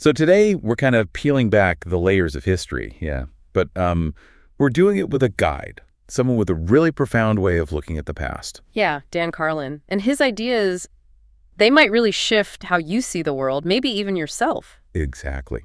So today we're kind of peeling back the layers of history, yeah. But we're doing it with a guide, someone with a really profound way of looking at the past. Yeah, Dan Carlin. And his ideas, they might really shift how you see the world, maybe even yourself. Exactly.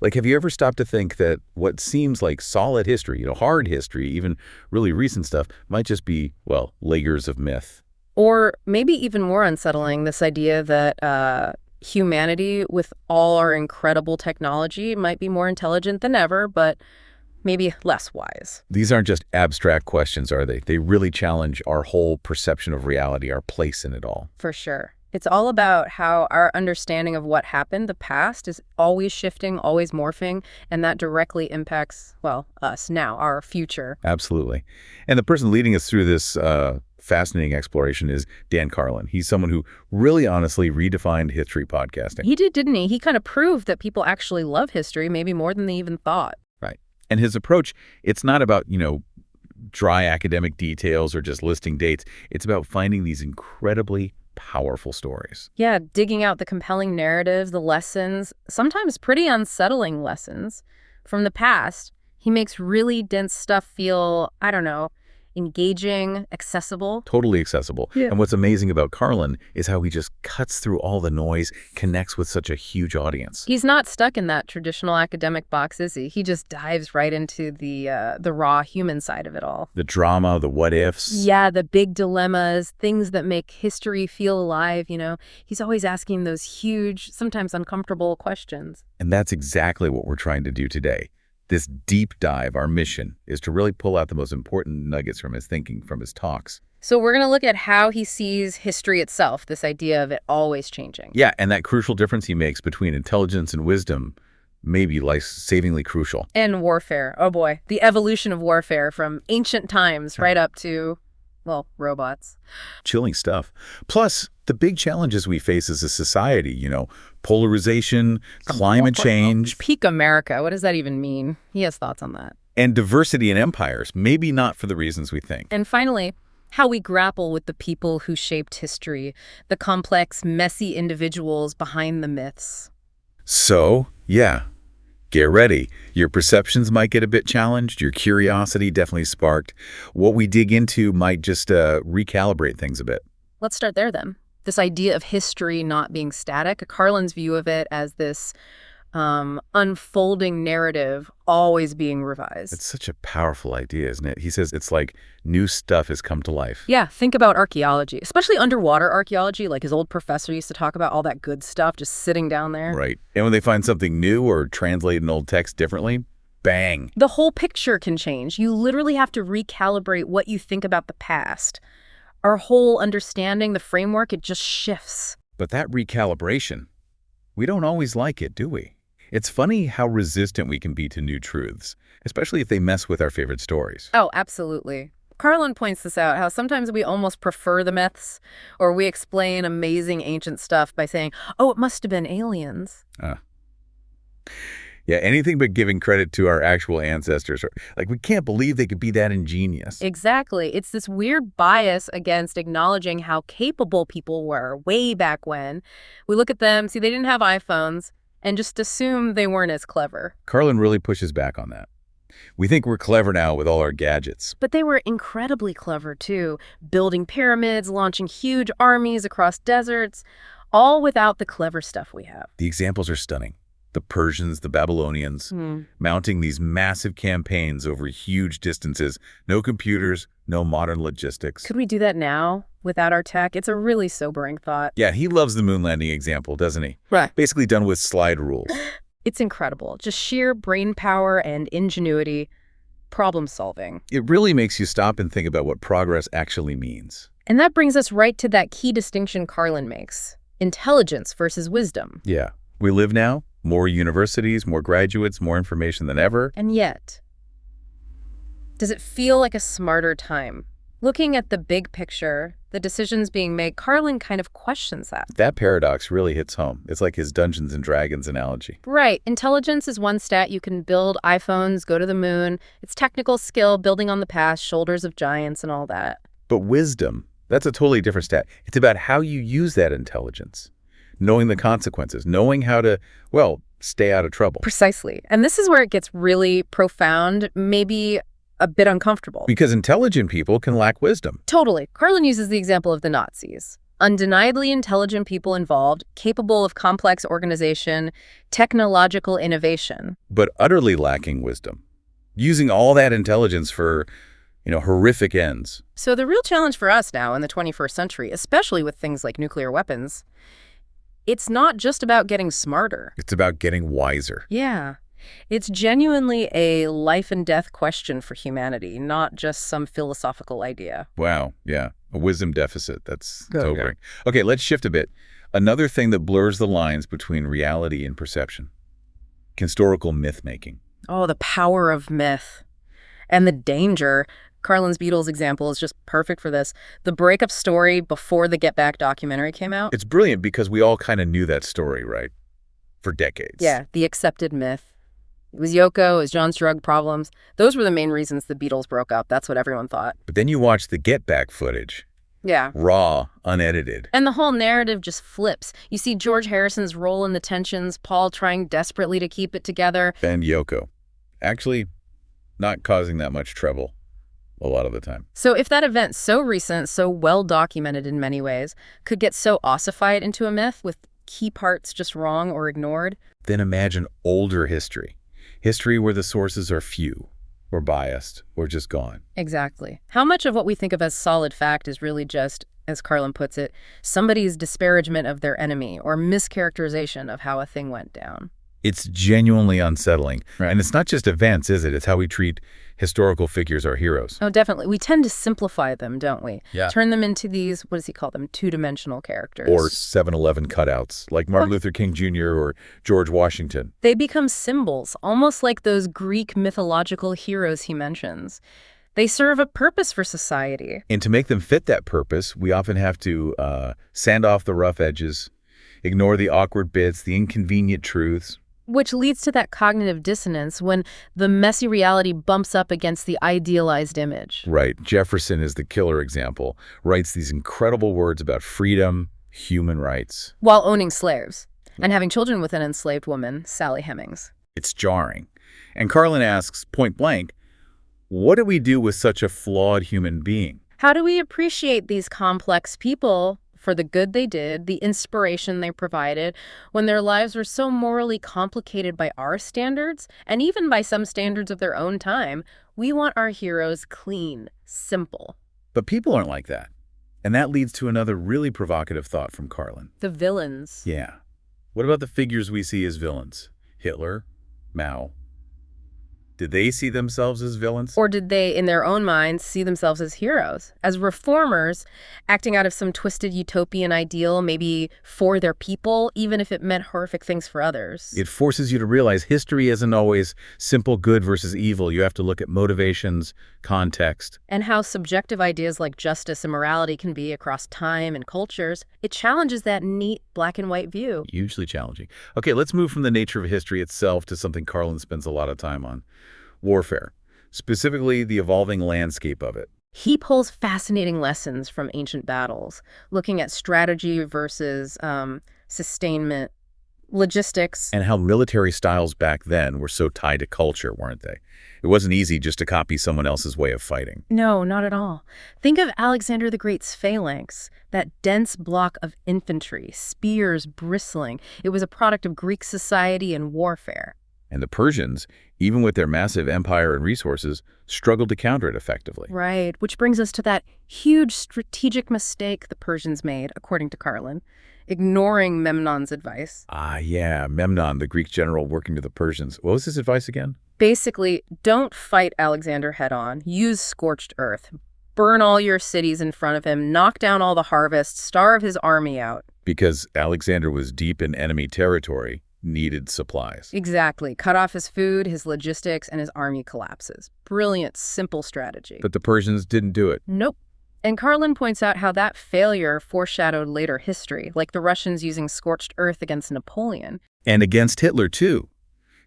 Like, have you ever stopped to think that what seems like solid history, hard history, even really recent stuff, might just be, well, layers of myth? Or maybe even more unsettling, this idea that humanity, with all our incredible technology, might be more intelligent than ever, but maybe less wise. These aren't just abstract questions, are they? They really challenge our whole perception of reality, our place in it all. For sure. It's all about how our understanding of what happened, the past, is always shifting, always morphing, and that directly impacts, well, us now, our future. Absolutely. And the person leading us through this fascinating exploration is Dan Carlin. He's someone who really honestly redefined history podcasting. He did, didn't he? He kind of proved that people actually love history, maybe more than they even thought. Right. And his approach, it's not about, dry academic details or just listing dates. It's about finding these incredibly powerful stories. Yeah, digging out the compelling narratives, the lessons, sometimes pretty unsettling lessons from the past. He makes really dense stuff feel, I don't know, engaging, accessible. Totally accessible. Yeah. And what's amazing about Carlin is how he just cuts through all the noise, connects with such a huge audience. He's not stuck in that traditional academic box, is he? He just dives right into the raw human side of it all. The drama, the what ifs. Yeah, the big dilemmas, things that make history feel alive, He's always asking those huge, sometimes uncomfortable questions. And that's exactly what we're trying to do today. This deep dive, our mission, is to really pull out the most important nuggets from his thinking, from his talks. So we're going to look at how he sees history itself, this idea of it always changing. Yeah, and that crucial difference he makes between intelligence and wisdom may be life-savingly crucial. And warfare. Oh boy, the evolution of warfare from ancient times right up to, well, robots. Chilling stuff. Plus, the big challenges we face as a society, polarization, climate change. Peak America, what does that even mean? He has thoughts on that. And diversity in empires, maybe not for the reasons we think. And finally, how we grapple with the people who shaped history, the complex, messy individuals behind the myths. So, yeah, get ready. Your perceptions might get a bit challenged. Your curiosity definitely sparked. What we dig into might just recalibrate things a bit. Let's start there then. This idea of history not being static, Carlin's view of it as this unfolding narrative always being revised. It's such a powerful idea, isn't it? He says it's like new stuff has come to life. Yeah, think about archaeology, especially underwater archaeology. Like his old professor used to talk about all that good stuff just sitting down there. Right. And when they find something new or translate an old text differently, bang. The whole picture can change. You literally have to recalibrate what you think about the past. Our whole understanding, the framework, it just shifts. But that recalibration, we don't always like it, do we? It's funny how resistant we can be to new truths, especially if they mess with our favorite stories. Oh, absolutely. Carlin points this out, how sometimes we almost prefer the myths, or we explain amazing ancient stuff by saying, oh, it must have been aliens. Yeah, anything but giving credit to our actual ancestors. Like, we can't believe they could be that ingenious. Exactly. It's this weird bias against acknowledging how capable people were way back when. We look at them, see they didn't have iPhones, and just assume they weren't as clever. Carlin really pushes back on that. We think we're clever now with all our gadgets. But they were incredibly clever, too. Building pyramids, launching huge armies across deserts, all without the clever stuff we have. The examples are stunning. The Persians, the Babylonians, mounting these massive campaigns over huge distances. No computers, no modern logistics. Could we do that now without our tech? It's a really sobering thought. Yeah, he loves the moon landing example, doesn't he? Right. Basically done with slide rules. It's incredible. Just sheer brain power and ingenuity, problem solving. It really makes you stop and think about what progress actually means. And that brings us right to that key distinction Carlin makes. Intelligence versus wisdom. Yeah. We live now. More universities, more graduates, more information than ever. And yet, does it feel like a smarter time? Looking at the big picture, the decisions being made, Carlin kind of questions that. That paradox really hits home. It's like his Dungeons and Dragons analogy. Right. Intelligence is one stat. You can build iPhones, go to the moon. It's technical skill, building on the past, shoulders of giants and all that. But wisdom, that's a totally different stat. It's about how you use that intelligence. Knowing the consequences, knowing how to, well, stay out of trouble. Precisely. And this is where it gets really profound, maybe a bit uncomfortable. Because intelligent people can lack wisdom. Totally. Carlin uses the example of the Nazis. Undeniably intelligent people involved, capable of complex organization, technological innovation. But utterly lacking wisdom. Using all that intelligence for, horrific ends. So the real challenge for us now in the 21st century, especially with things like nuclear weapons, it's not just about getting smarter. It's about getting wiser. Yeah. It's genuinely a life and death question for humanity, not just some philosophical idea. Wow, yeah. A wisdom deficit. That's sobering. Okay, let's shift a bit. Another thing that blurs the lines between reality and perception. Historical myth-making. Oh, the power of myth. And the danger. Carlin's Beatles example is just perfect for this. The breakup story before the Get Back documentary came out. It's brilliant because we all kind of knew that story, right? For decades. Yeah, the accepted myth. It was Yoko, it was John's drug problems. Those were the main reasons the Beatles broke up. That's what everyone thought. But then you watch the Get Back footage. Yeah. Raw, unedited. And the whole narrative just flips. You see George Harrison's role in the tensions, Paul trying desperately to keep it together. And Yoko. Actually, not causing that much trouble a lot of the time. So if that event, so recent, so well documented in many ways, could get so ossified into a myth with key parts just wrong or ignored. Then imagine older history. History where the sources are few, or biased, or just gone. Exactly. How much of what we think of as solid fact is really just, as Carlin puts it, somebody's disparagement of their enemy or mischaracterization of how a thing went down? It's genuinely unsettling. Right. And it's not just events, is it? It's how we treat historical figures, our heroes. Oh, definitely. We tend to simplify them, don't we? Yeah. Turn them into these, what does he call them, two-dimensional characters. Or 7-Eleven cutouts, like Martin Luther King Jr. or George Washington. They become symbols, almost like those Greek mythological heroes he mentions. They serve a purpose for society. And to make them fit that purpose, we often have to sand off the rough edges, ignore the awkward bits, the inconvenient truths. Which leads to that cognitive dissonance when the messy reality bumps up against the idealized image. Right. Jefferson is the killer example, writes these incredible words about freedom, human rights. While owning slaves and having children with an enslaved woman, Sally Hemings. It's jarring. And Carlin asks, point blank, what do we do with such a flawed human being? How do we appreciate these complex people for the good they did, the inspiration they provided, when their lives were so morally complicated by our standards, and even by some standards of their own time? We want our heroes clean, simple. But people aren't like that. And that leads to another really provocative thought from Carlin. The villains. Yeah. What about the figures we see as villains? Hitler, Mao. Did they see themselves as villains? Or did they, in their own minds, see themselves as heroes, as reformers, acting out of some twisted utopian ideal, maybe for their people, even if it meant horrific things for others? It forces you to realize history isn't always simple good versus evil. You have to look at motivations, context. And how subjective ideas like justice and morality can be across time and cultures. It challenges that neat black and white view. Hugely challenging. Okay, let's move from the nature of history itself to something Carlin spends a lot of time on. Warfare, specifically the evolving landscape of it. He pulls fascinating lessons from ancient battles, looking at strategy versus sustainment, logistics. And how military styles back then were so tied to culture, weren't they? It wasn't easy just to copy someone else's way of fighting. No, not at all. Think of Alexander the Great's phalanx, that dense block of infantry, spears bristling. It was a product of Greek society and warfare. And the Persians, even with their massive empire and resources, struggled to counter it effectively. Right, which brings us to that huge strategic mistake the Persians made, according to Carlin, ignoring Memnon's advice. Ah, yeah, Memnon, the Greek general working with the Persians. What was his advice again? Basically, don't fight Alexander head-on. Use scorched earth. Burn all your cities in front of him, knock down all the harvests, starve his army out. Because Alexander was deep in enemy territory, needed supplies. Exactly. Cut off his food, his logistics, and his army collapses. Brilliant, simple strategy. But the Persians didn't do it. Nope. And Carlin points out how that failure foreshadowed later history, like the Russians using scorched earth against Napoleon. And against Hitler, too.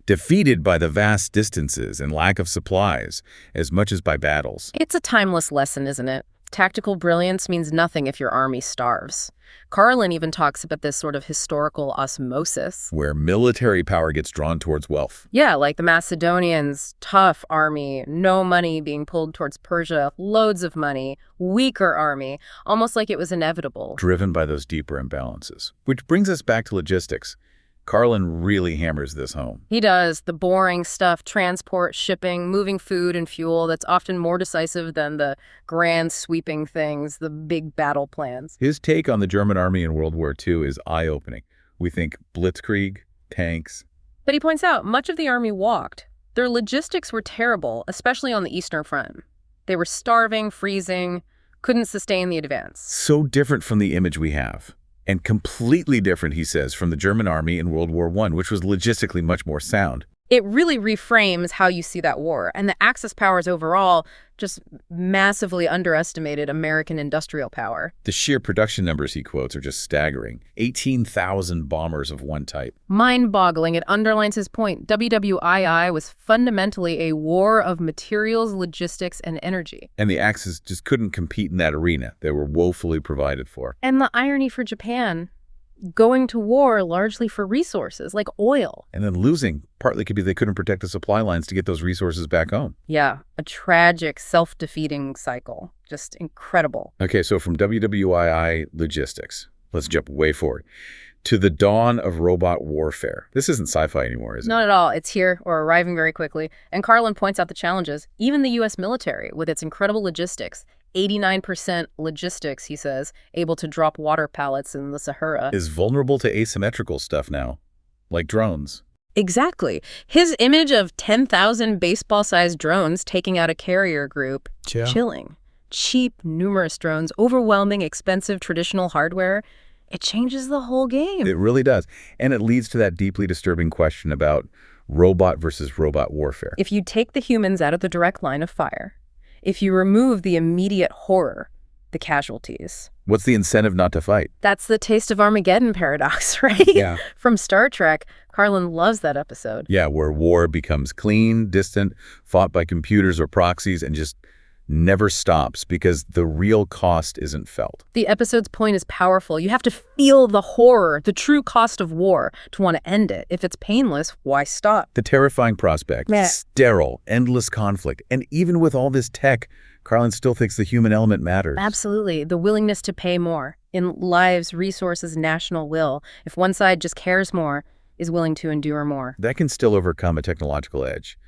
Defeated by the vast distances and lack of supplies, as much as by battles. It's a timeless lesson, isn't it? Tactical brilliance means nothing if your army starves. Carlin even talks about this sort of historical osmosis. Where military power gets drawn towards wealth. Yeah, like the Macedonians, tough army, no money being pulled towards Persia, loads of money, weaker army, almost like it was inevitable. Driven by those deeper imbalances. Which brings us back to logistics. Carlin really hammers this home. He does. The boring stuff, transport, shipping, moving food and fuel, that's often more decisive than the grand sweeping things, the big battle plans. His take on the German army in World War II is eye-opening. We think blitzkrieg, tanks. But he points out much of the army walked. Their logistics were terrible, especially on the Eastern Front. They were starving, freezing, couldn't sustain the advance. So different from the image we have. And completely different, he says, from the German army in World War I, which was logistically much more sound. It really reframes how you see that war. And the Axis powers overall just massively underestimated American industrial power. The sheer production numbers he quotes are just staggering. 18,000 bombers of one type. Mind-boggling. It underlines his point. WWII was fundamentally a war of materials, logistics, and energy. And the Axis just couldn't compete in that arena. They were woefully provided for. And the irony for Japan, going to war largely for resources, like oil. And then losing, partly could be they couldn't protect the supply lines to get those resources back home. Yeah, a tragic, self-defeating cycle. Just incredible. Okay, so from WWII logistics, let's jump way forward, to the dawn of robot warfare. This isn't sci-fi anymore, is it? Not at all. It's here, or arriving very quickly. And Carlin points out the challenges. Even the U.S. military, with its incredible logistics, 89% logistics, he says, able to drop water pallets in the Sahara, is vulnerable to asymmetrical stuff now, like drones. Exactly. His image of 10,000 baseball-sized drones taking out a carrier group, chilling. Cheap, numerous drones, overwhelming, expensive, traditional hardware. It changes the whole game. It really does. And it leads to that deeply disturbing question about robot versus robot warfare. If you take the humans out of the direct line of fire, if you remove the immediate horror, the casualties. What's the incentive not to fight? That's the taste of Armageddon paradox, right? Yeah. From Star Trek. Carlin loves that episode. Yeah, where war becomes clean, distant, fought by computers or proxies, and just never stops because the real cost isn't felt. The episode's point is powerful. You have to feel the horror, the true cost of war, to want to end it. If it's painless, why stop? The terrifying prospect, sterile, endless conflict, and even with all this tech, Carlin still thinks the human element matters. Absolutely. The willingness to pay more in lives, resources, national will. If one side just cares more, is willing to endure more. That can still overcome a technological edge.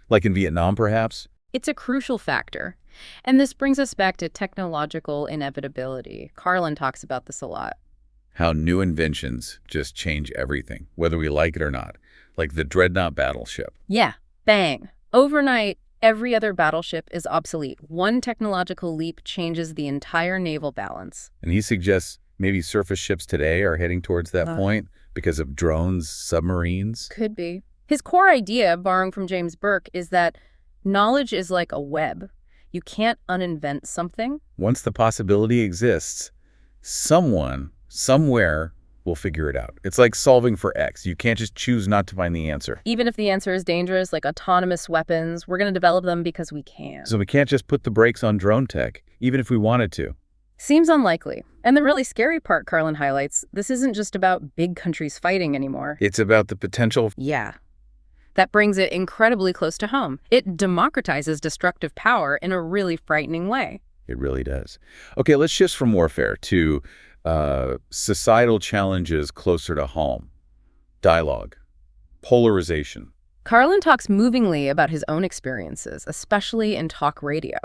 Like in Vietnam, perhaps? It's a crucial factor. And this brings us back to technological inevitability. Carlin talks about this a lot. How new inventions just change everything, whether we like it or not. Like the dreadnought battleship. Yeah, bang. Overnight, every other battleship is obsolete. One technological leap changes the entire naval balance. And he suggests maybe surface ships today are heading towards that point because of drones, submarines. Could be. His core idea, borrowing from James Burke, is that knowledge is like a web. You can't uninvent something. Once the possibility exists, someone, somewhere, will figure it out. It's like solving for X. You can't just choose not to find the answer. Even if the answer is dangerous, like autonomous weapons, we're going to develop them because we can. So we can't just put the brakes on drone tech, even if we wanted to. Seems unlikely. And the really scary part, Carlin highlights, this isn't just about big countries fighting anymore. It's about the potential. Yeah. That brings it incredibly close to home. It democratizes destructive power in a really frightening way. It really does. Okay, let's shift from warfare to societal challenges closer to home. Dialogue. Polarization. Carlin talks movingly about his own experiences, especially in talk radio,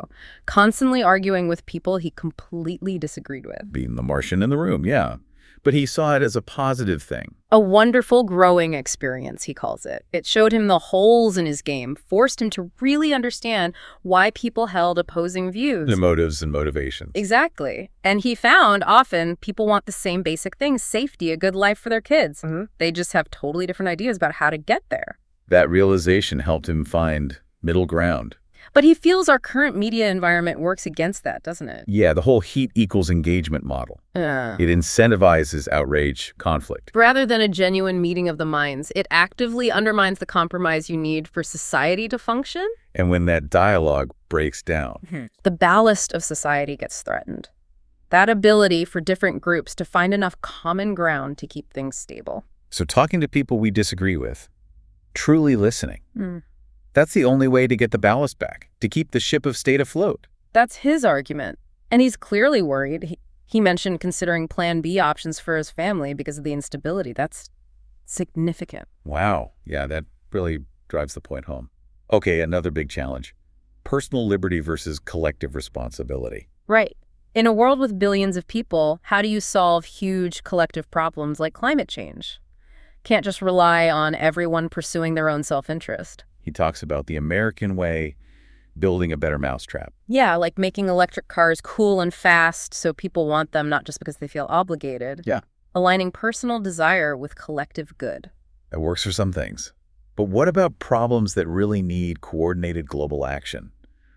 constantly arguing with people he completely disagreed with. Being the Martian in the room, yeah. But he saw it as a positive thing. A wonderful growing experience, he calls it. It showed him the holes in his game, forced him to really understand why people held opposing views. The motives and motivations. Exactly. And he found often people want the same basic things, safety, a good life for their kids. They just have totally different ideas about how to get there. That realization helped him find middle ground. But he feels our current media environment works against that, doesn't it? Yeah, the whole heat equals engagement model. It incentivizes outrage, conflict. Rather than a genuine meeting of the minds, it actively undermines the compromise you need for society to function. And when that dialogue breaks down. The ballast of society gets threatened. That ability for different groups to find enough common ground to keep things stable. So talking to people we disagree with, truly listening, that's the only way to get the ballast back, to keep the ship of state afloat. That's his argument. And he's clearly worried. He mentioned considering Plan B options for his family because of the instability. That's significant. Wow. Yeah, that really drives the point home. Okay, another big challenge. Personal liberty versus collective responsibility. Right. In a world with billions of people, how do you solve huge collective problems like climate change? Can't just rely on everyone pursuing their own self-interest. He talks about the American way, building a better mousetrap. Yeah, like making electric cars cool and fast so people want them not just because they feel obligated. Yeah. Aligning personal desire with collective good. That works for some things. But what about problems that really need coordinated global action,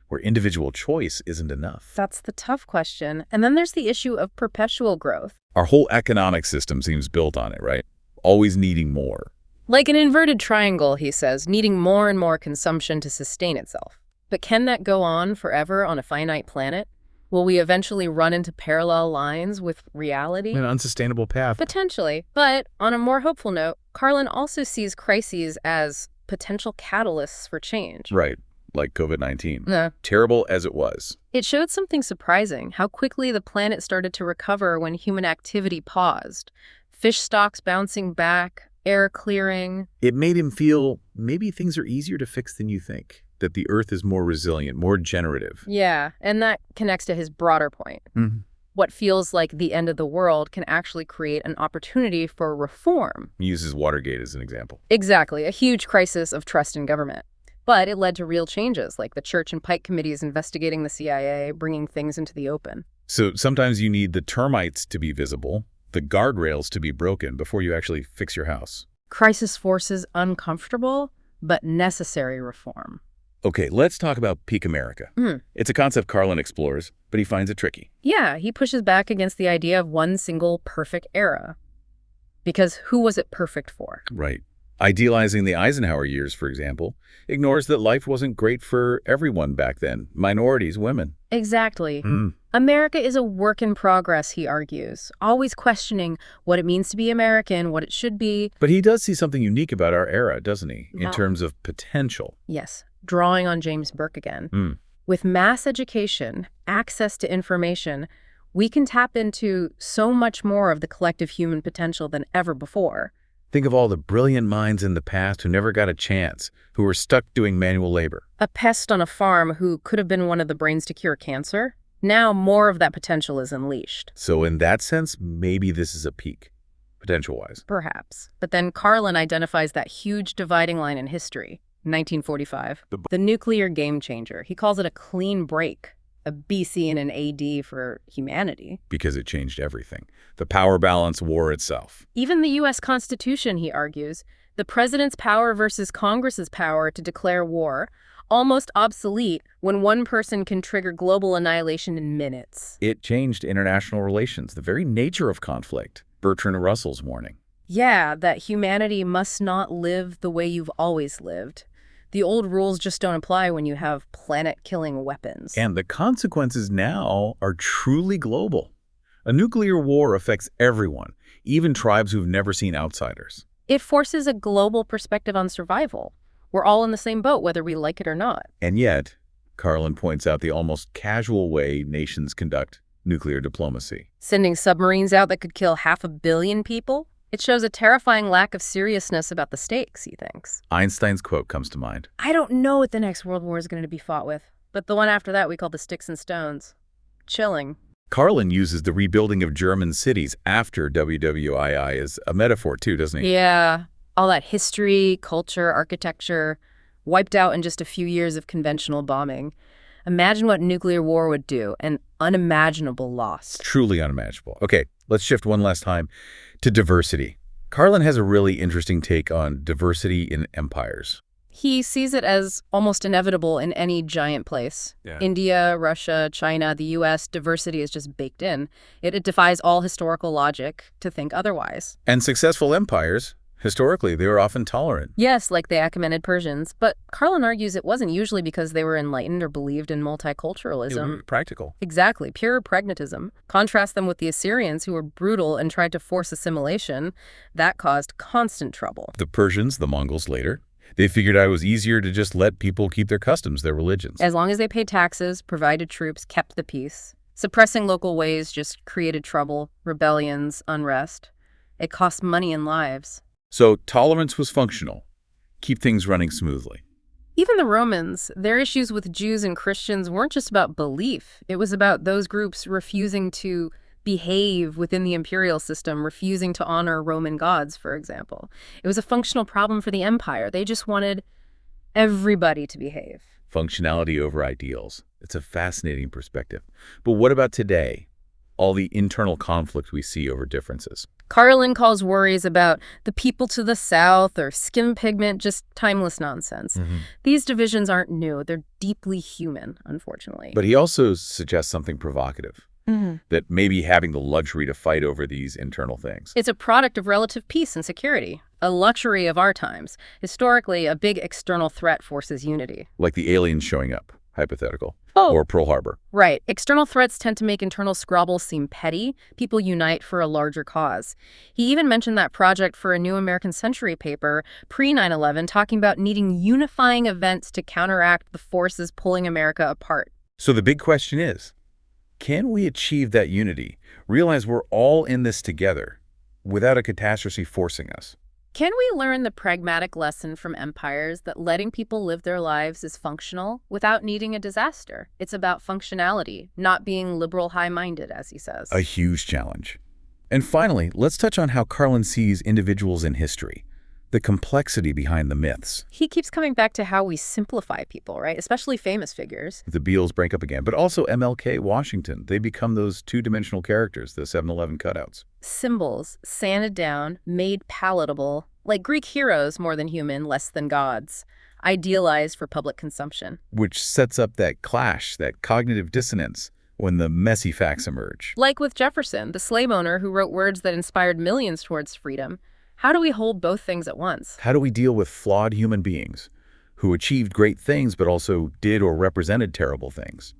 where individual choice isn't enough? That's the tough question. And then there's the issue of perpetual growth. Our whole economic system seems built on it, right? Always needing more. Like an inverted triangle, he says, needing more and more consumption to sustain itself. But can that go on forever on a finite planet? Will we eventually run into parallel lines with reality? An unsustainable path. Potentially. But on a more hopeful note, Carlin also sees crises as potential catalysts for change. Right, like COVID-19. Yeah. Terrible as it was. It showed something surprising, how quickly the planet started to recover when human activity paused. Fish stocks bouncing back, air clearing. It made him feel maybe things are easier to fix than you think, that the Earth is more resilient, more generative. Yeah, and that connects to his broader point. What feels like the end of the world can actually create an opportunity for reform. He uses Watergate as an example. Exactly, a huge crisis of trust in government. But it led to real changes, like the Church and Pike committees investigating the CIA, bringing things into the open. So sometimes you need the termites to be visible, the guardrails to be broken before you actually fix your house. Crisis forces uncomfortable, but necessary reform. Okay, let's talk about peak America. It's a concept Carlin explores, but he finds it tricky. Yeah, he pushes back against the idea of one single perfect era. Because who was it perfect for? Right. Idealizing the Eisenhower years, for example, ignores that life wasn't great for everyone back then, minorities, women. Exactly. America is a work in progress, he argues, always questioning what it means to be American, what it should be. But he does see something unique about our era, doesn't he, in terms of potential? Yes, drawing on James Burke again. With mass education, access to information, we can tap into so much more of the collective human potential than ever before. Think of all the brilliant minds in the past who never got a chance, who were stuck doing manual labor. A pest on a farm who could have been one of the brains to cure cancer. Now more of that potential is unleashed. So in that sense, maybe this is a peak, potential-wise. Perhaps. But then Carlin identifies that huge dividing line in history, 1945. The nuclear game changer. He calls it a clean break, a BC and an AD for humanity. Because it changed everything. The power balance, war itself. Even the U.S. Constitution, he argues, the president's power versus Congress's power to declare war, almost obsolete when one person can trigger global annihilation in minutes. It changed international relations, the very nature of conflict. Bertrand Russell's warning. Yeah, that humanity must not live the way you've always lived. The old rules just don't apply when you have planet-killing weapons. And the consequences now are truly global. A nuclear war affects everyone, even tribes who've never seen outsiders. It forces a global perspective on survival. We're all in the same boat, whether we like it or not. And yet, Carlin points out the almost casual way nations conduct nuclear diplomacy. Sending submarines out that could kill 500 million people? It shows a terrifying lack of seriousness about the stakes, he thinks. Einstein's quote comes to mind. I don't know what the next world war is going to be fought with, but the one after that we call the sticks and stones. Chilling. Carlin uses the rebuilding of German cities after WWII as a metaphor too, doesn't he? Yeah. All that history, culture, architecture, wiped out in just a few years of conventional bombing. Imagine what nuclear war would do. An unimaginable loss. Truly unimaginable. Okay, let's shift one last time to diversity. Carlin has a really interesting take on diversity in empires. He sees it as almost inevitable in any giant place. Yeah. India, Russia, China, the U.S., diversity is just baked in. It defies all historical logic to think otherwise. And successful empires Historically, they were often tolerant. Yes, like the Achaemenid Persians, but Carlin argues it wasn't usually because they were enlightened or believed in multiculturalism. Practical. Exactly, pure pragmatism. Contrast them with the Assyrians, who were brutal and tried to force assimilation. That caused constant trouble. The Persians, the Mongols later, they figured out it was easier to just let people keep their customs, their religions. As long as they paid taxes, provided troops, kept the peace. Suppressing local ways just created trouble, rebellions, unrest. It cost money and lives. So tolerance was functional. Keep things running smoothly. Even the Romans, their issues with Jews and Christians weren't just about belief. It was about those groups refusing to behave within the imperial system, refusing to honor Roman gods, for example. It was a functional problem for the empire. They just wanted everybody to behave. Functionality over ideals. It's a fascinating perspective. But what about today? All the internal conflict we see over differences. Carlin calls worries about the people to the south or skin pigment just timeless nonsense. These divisions aren't new. They're deeply human, unfortunately. But he also suggests something provocative, that maybe having the luxury to fight over these internal things. It's a product of relative peace and security, a luxury of our times. Historically, a big external threat forces unity. Like the aliens showing up, hypothetical. Oh. Or Pearl Harbor. Right. External threats tend to make internal squabbles seem petty. People unite for a larger cause. He even mentioned that project for a New American Century paper, pre-9/11, talking about needing unifying events to counteract the forces pulling America apart. So the big question is, can we achieve that unity, realize we're all in this together, without a catastrophe forcing us? Can we learn the pragmatic lesson from empires that letting people live their lives is functional without needing a disaster? It's about functionality, not being liberal high-minded, as he says. A huge challenge. And finally, let's touch on how Carlin sees individuals in history, the complexity behind the myths. He keeps coming back to how we simplify people, right? Especially famous figures. The Beals break up again, but also MLK, Washington. They become those two-dimensional characters, the 7-Eleven cutouts. Symbols, sanded down, made palatable, like Greek heroes more than human, less than gods, idealized for public consumption. Which sets up that clash, that cognitive dissonance, when the messy facts emerge. Like with Jefferson, the slave owner who wrote words that inspired millions towards freedom. How do we hold both things at once? How do we deal with flawed human beings who achieved great things but also did or represented terrible things?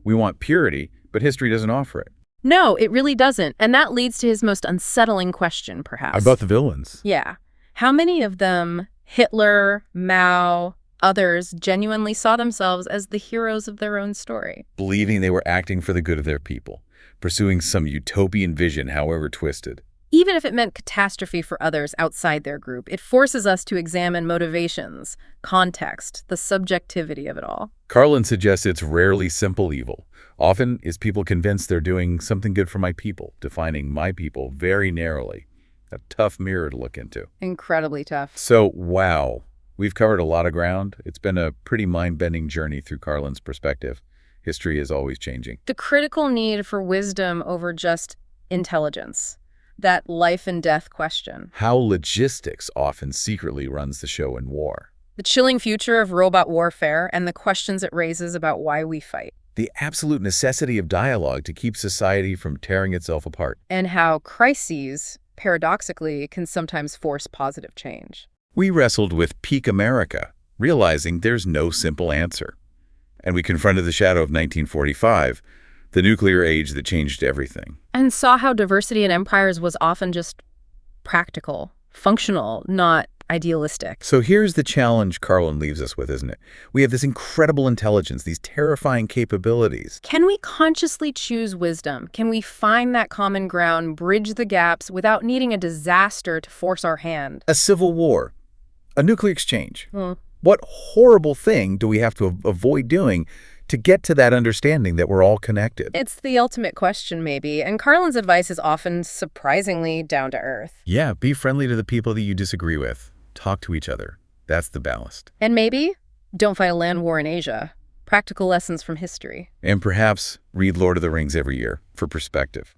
We want purity, but history doesn't offer it. No, it really doesn't. And that leads to his most unsettling question, perhaps. About the villains. Yeah. How many of them, Hitler, Mao, others, genuinely saw themselves as the heroes of their own story? Believing they were acting for the good of their people, pursuing some utopian vision, however twisted. Even if it meant catastrophe for others outside their group, it forces us to examine motivations, context, the subjectivity of it all. Carlin suggests it's rarely simple evil. Often is people convinced they're doing something good for my people, defining my people very narrowly. A tough mirror to look into. Incredibly tough. So, wow, we've covered a lot of ground. It's been a pretty mind-bending journey through Carlin's perspective. History is always changing. The critical need for wisdom over just intelligence. That life and death question. How logistics often secretly runs the show in war. The chilling future of robot warfare and the questions it raises about why we fight. The absolute necessity of dialogue to keep society from tearing itself apart. And how crises, paradoxically, can sometimes force positive change. We wrestled with peak America, realizing there's no simple answer. And we confronted the shadow of 1945, the nuclear age that changed everything. And saw how diversity in empires was often just practical, functional, not idealistic. So here's the challenge Carlin leaves us with, isn't it? We have this incredible intelligence, these terrifying capabilities. Can we consciously choose wisdom? Can we find that common ground, bridge the gaps without needing a disaster to force our hand? A civil war, a nuclear exchange. What horrible thing do we have to avoid doing to get to that understanding that we're all connected? It's the ultimate question, maybe, and Carlin's advice is often surprisingly down to earth. Yeah, be friendly to the people that you disagree with. Talk to each other. That's the ballast. And maybe don't fight a land war in Asia. Practical lessons from history. And perhaps read Lord of the Rings every year for perspective.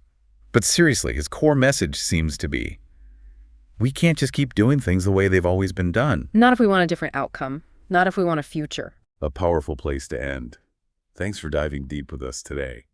But seriously, his core message seems to be, we can't just keep doing things the way they've always been done. Not if we want a different outcome. Not if we want a future. A powerful place to end. Thanks for diving deep with us today.